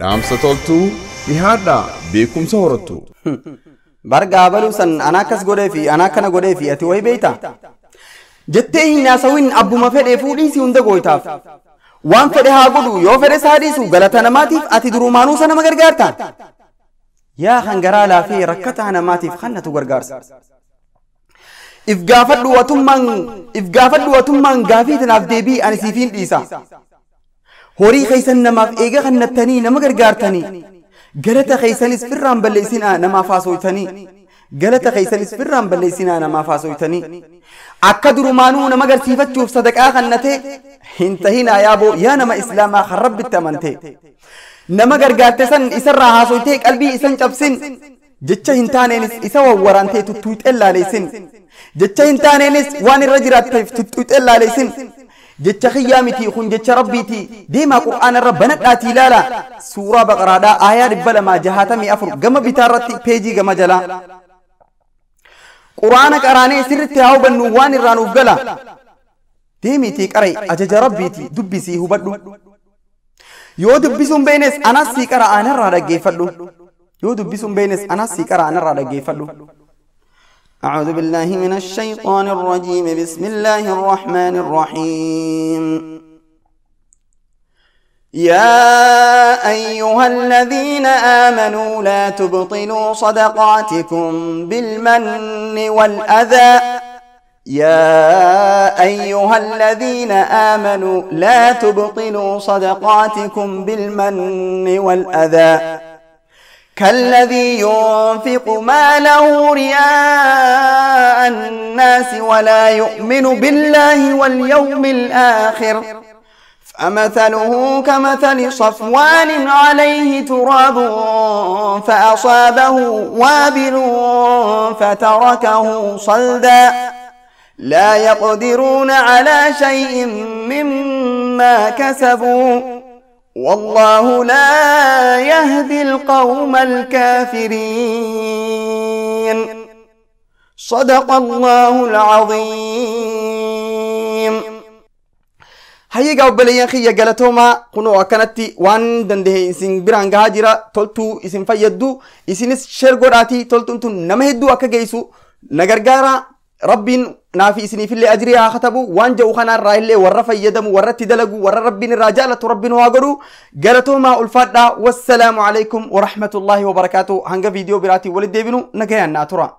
Dhaamsa toltuu dhihaadhaa beekumsa horattu. Bargaa baluusan anaakas godhee fi anaakana godhee fi ati wayi beeyta. Jettee hin haasawin abbuma fedhee fuudhiisi hunda gooytaaf. Waan fedhe haa godhu yoo fedhe saadiisu galata namaatiif ati durumaanuu sana nama gargaarta. Yaa hangaraa laafee rakkataa namaatiif kannatu gargaarsa. If gaafadhu watummaan gaafii tanaaf deebii ani siifiin dhiisa. Horii keeysan namaaf eega kannattanii nama gargaartanii. Galata keeysanis firraan balleeysinaa namaaf haasoytanii. Galata keeysanis firraan balleeysinaa namaaf haasoytanii. Akka durumaanuu nama garsiifachuuf sadaqaa kannate hin tahinaa yaaboo yaa nama islaamaa kan rabbitti amante. Nama gargaarte san isarraa haasoytee qalbii isan cabsin. Jecha hin taaneenis isa wawwaraantee tuttuuxeen laaleysin. Jecha hin taaneenis waan irra jiraatteef tuttuuxeen laaleysin. Jecha khiyyaa miti kun jecha rabbiiti. Deemaa Qur'aana irra banadhaatii ilaala. Suuraa Baqaraadhaa aayaa 264 gama bitaarratti peejii gama jalaa. Qur'aana qaraanee sirritti haa hubannu waan irraa nuuf gala. Deemiitii qaray ajaja rabbiiti dubbisii hubadhu. Yoo dubbisuun beenes anas sii qara aanarraa dhaggeeffadhu. Yoo dubbisuun beenes anas sii qara aanarraa dhaggeeffadhu. أعوذ بالله من الشيطان الرجيم بسم الله الرحمن الرحيم يا أيها الذين آمنوا لا تبطلوا صدقاتكم بالمن والأذى يا أيها الذين آمنوا لا تبطلوا صدقاتكم بالمن والأذى كالذي ينفق ماله رياء الناس ولا يؤمن بالله واليوم الآخر فمثله كمثل صفوان عليه تراب فأصابه وابل فتركه صلدا لا يقدرون على شيء مما كسبوا والله لا يهدي القوم الكافرين صدق الله العظيم هيا قبليا خي غلطوما كنو اكنتي وان دنده اسين بران غاجرا تولتو اسين فيدو اسينس شير غوراتي تولتو نمهدو اكغيسو نغرغارا ربين نافي إسني في اللي أجريها خطبوا وانجو خنا الرائل ورفا يدم ورت دلقوا ور ربين الرجالة ربين واقروا Galatoomaa الفاتحة والسلام عليكم ورحمة الله وبركاته هنگا فيديو براتي ولد ديبنو نگيان ناتورا